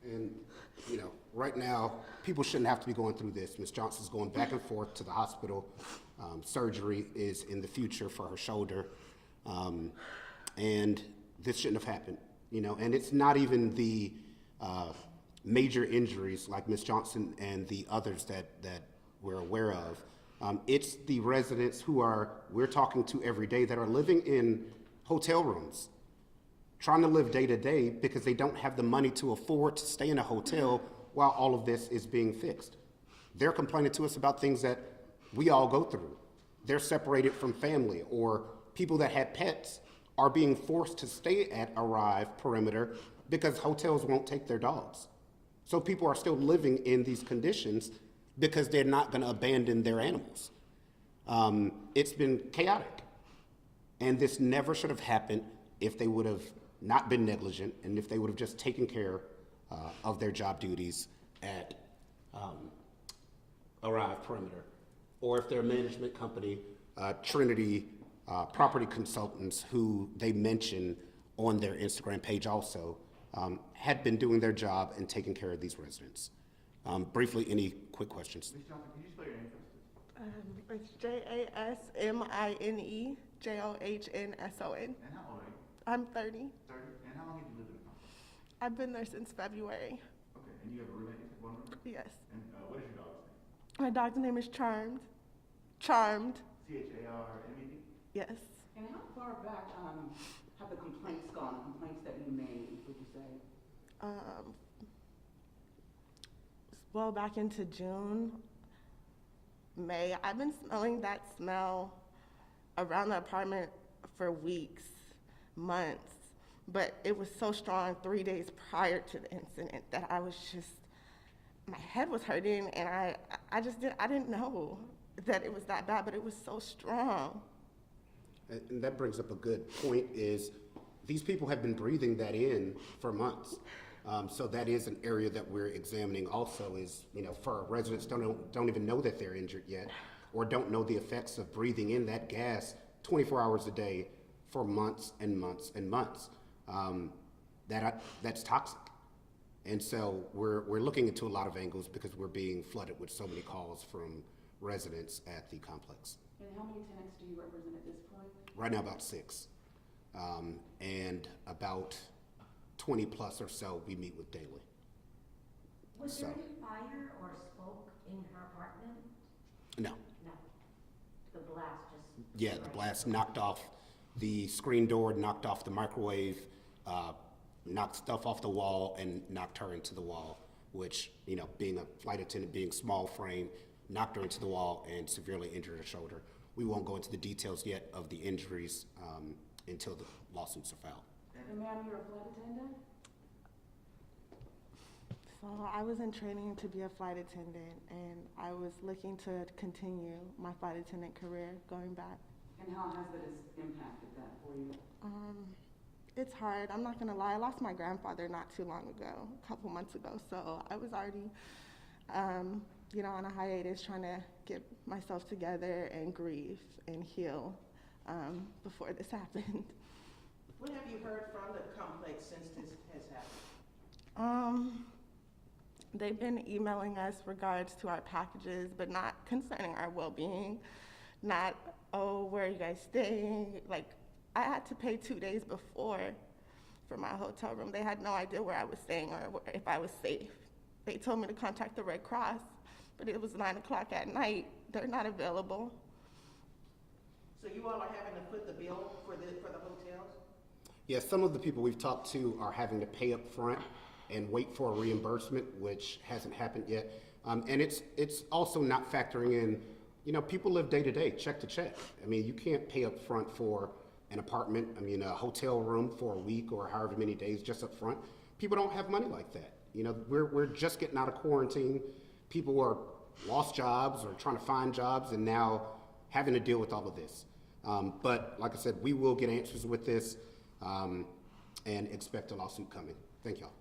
And, right now, people shouldn't have to be going through this. Ms. Johnson's going back and forth to the hospital. Surgery is in the future for her shoulder. And this shouldn't have happened, and it's not even the major injuries like Ms. Johnson and the others that we're aware of. It's the residents who we're talking to every day that are living in hotel rooms, trying to live day to day because they don't have the money to afford to stay in a hotel while all of this is being fixed. They're complaining to us about things that we all go through. They're separated from family, or people that had pets are being forced to stay at Arrive Perimeter because hotels won't take their dogs. So people are still living in these conditions because they're not going to abandon their animals. It's been chaotic. And this never should have happened if they would have not been negligent and if they would have just taken care of their job duties at Arrive Perimeter. Or if their management company, Trinity Property Consultants, who they mention on their Instagram page also, had been doing their job and taking care of these residents. Briefly, any quick questions? Ms. Johnson, can you spell your name for us? It's JASMINE JOHNSON. And how old are you? I'm 30. 30. And how long have you lived in the complex? I've been there since February. Okay, and you have a roommate, you said one room? Yes. And what is your dog's name? My dog's name is Charmed. Charmed. CHARMED? Yes. And how far back have the complaints gone, complaints that you made, would you say? Well, back into June, May. I've been smelling that smell around the apartment for weeks, months, but it was so strong 3 days prior to the incident that I was just, my head was hurting, and I didn't know that it was that bad, but it was so strong. And that brings up a good point, is these people have been breathing that in for months. So that is an area that we're examining also, is, for residents don't even know that they're injured yet, or don't know the effects of breathing in that gas 24 hours a day for months and months and months. That's toxic. And so we're looking into a lot of angles because we're being flooded with so many calls from residents at the complex. And how many tenants do you represent at this point? Right now, about 6. And about 20 plus or so we meet with daily. Was there any fire or smoke in her apartment? No. No. The blast just... Yeah, the blast knocked off the screen door, knocked off the microwave, knocked stuff off the wall, and knocked her into the wall, which, being a flight attendant, being small frame, knocked her into the wall and severely injured her shoulder. We won't go into the details yet of the injuries until the lawsuits are filed. And ma'am, you're a flight attendant? So I was in training to be a flight attendant, and I was looking to continue my flight attendant career going back. And how has this impacted that for you? It's hard. I'm not gonna lie. I lost my grandfather not too long ago, a couple months ago. So I was already, on a hiatus, trying to get myself together and grieve and heal before this happened. What have you heard from the complex since this has happened? They've been emailing us regards to our packages, but not concerning our well-being. Not, oh, where are you guys staying? Like, I had to pay 2 days before for my hotel room. They had no idea where I was staying or if I was safe. They told me to contact the Red Cross, but it was 9 o'clock at night. They're not available. So you all are having to foot the bill for the hotels? Yeah, some of the people we've talked to are having to pay up front and wait for a reimbursement, which hasn't happened yet. And it's also not factoring in, people live day to day, check to check. I mean, you can't pay up front for an apartment, a hotel room for a week or however many days just up front. People don't have money like that. We're just getting out of quarantine. People are lost jobs or trying to find jobs and now having to deal with all of this. But like I said, we will get answers with this and expect a lawsuit coming. Thank y'all.